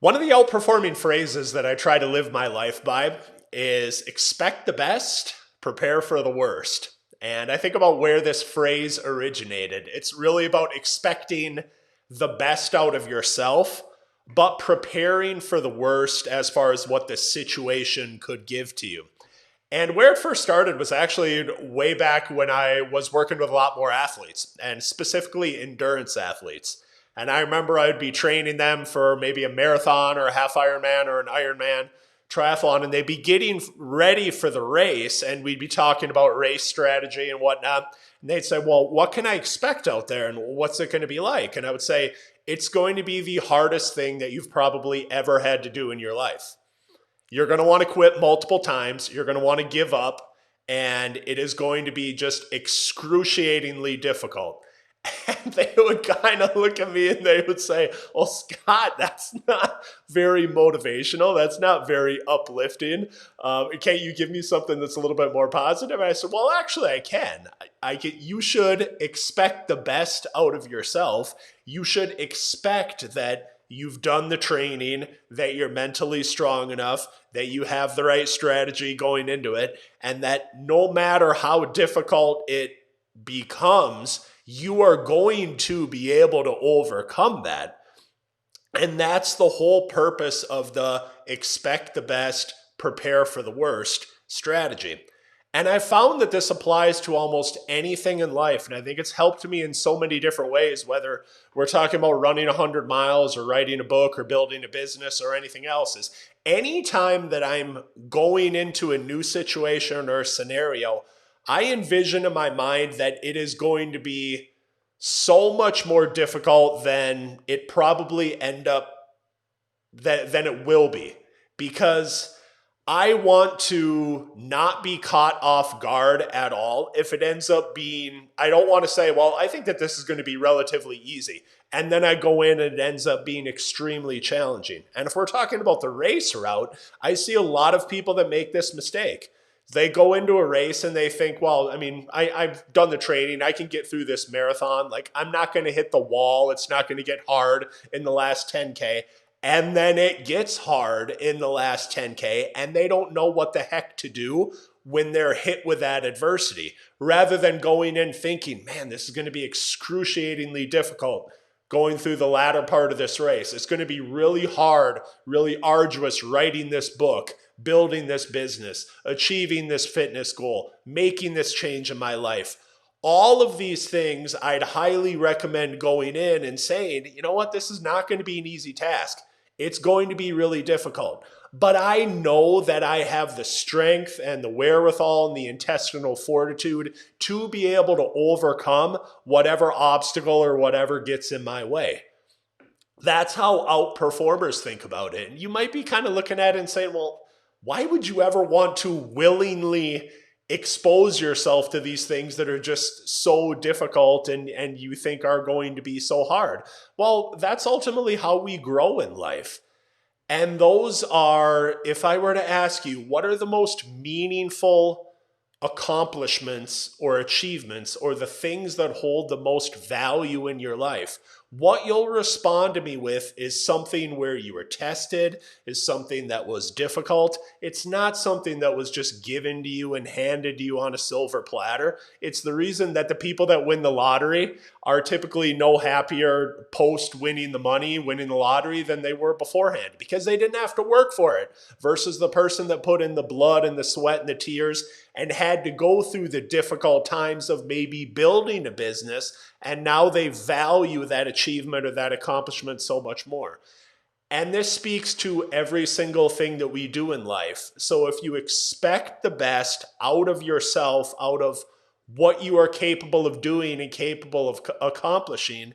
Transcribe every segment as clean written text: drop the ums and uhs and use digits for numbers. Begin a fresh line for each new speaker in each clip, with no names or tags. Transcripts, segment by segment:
One of the outperforming phrases that I try to live my life by is expect the best, prepare for the worst. And I think about where this phrase originated. It's really about expecting the best out of yourself, but preparing for the worst as far as what the situation could give to you. And where it first started was actually way back when I was working with a lot more athletes, and specifically endurance athletes. And I remember I'd be training them for maybe a marathon or a half Ironman or an Ironman triathlon, and they'd be getting ready for the race, and we'd be talking about race strategy and whatnot. And they'd say, well, what can I expect out there, and what's it going to be like? And I would say, it's going to be the hardest thing that you've probably ever had to do in your life. You're going to want to quit multiple times. You're going to want to give up. And it is going to be just excruciatingly difficult. And they would kind of look at me and they would say, well, Scott, that's not very motivational. That's not very uplifting. Can't you give me something that's a little bit more positive? And I said, well, actually, I can. You should expect the best out of yourself. You should expect that you've done the training, that you're mentally strong enough, that you have the right strategy going into it, and that no matter how difficult it becomes, you are going to be able to overcome that. And that's the whole purpose of the expect the best, prepare for the worst strategy. And I found that this applies to almost anything in life. And I think it's helped me in so many different ways, whether we're talking about running 100 miles or writing a book or building a business or anything else. Is anytime that I'm going into a new situation or scenario, I envision in my mind that it is going to be so much more difficult than it probably than it will be, because I want to not be caught off guard at all. If it ends up being, I don't want to say, well, I think that this is going to be relatively easy, and then I go in and it ends up being extremely challenging. And if we're talking about the race route, I see a lot of people that make this mistake. They go into a race and they think, well, I mean, I've done the training. I can get through this marathon. Like, I'm not going to hit the wall. It's not going to get hard in the last 10K. And then it gets hard in the last 10K, and they don't know what the heck to do when they're hit with that adversity. Rather than going in thinking, man, this is going to be excruciatingly difficult going through the latter part of this race. It's going to be really hard, really arduous writing this book, building this business, achieving this fitness goal, making this change in my life. All of these things I'd highly recommend going in and saying, you know what, this is not going to be an easy task. It's going to be really difficult. But I know that I have the strength and the wherewithal and the intestinal fortitude to be able to overcome whatever obstacle or whatever gets in my way. That's how outperformers think about it. And you might be kind of looking at it and saying, well, why would you ever want to willingly expose yourself to these things that are just so difficult and you think are going to be so hard? Well, that's ultimately how we grow in life. And those are, if I were to ask you, what are the most meaningful accomplishments or achievements or the things that hold the most value in your life? What you'll respond to me with is something where you were tested, is something that was difficult. It's not something that was just given to you and handed to you on a silver platter. It's the reason that the people that win the lottery are typically no happier post winning the money, winning the lottery, than they were beforehand, because they didn't have to work for it, versus the person that put in the blood and the sweat and the tears and had to go through the difficult times of maybe building a business, and now they value that achievement or that accomplishment so much more. And this speaks to every single thing that we do in life. So if you expect the best out of yourself, out of what you are capable of doing and capable of accomplishing,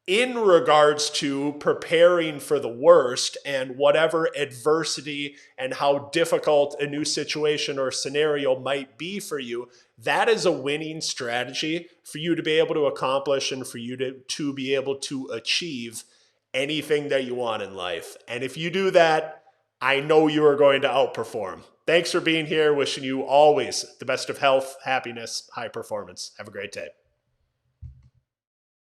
in regards to preparing for the worst and whatever adversity and how difficult a new situation or scenario might be for you, that is a winning strategy for you to be able to accomplish and for you to be able to achieve anything that you want in life. And if you do that, I know you are going to outperform. Thanks for being here. Wishing you always the best of health, happiness, high performance. Have a great day.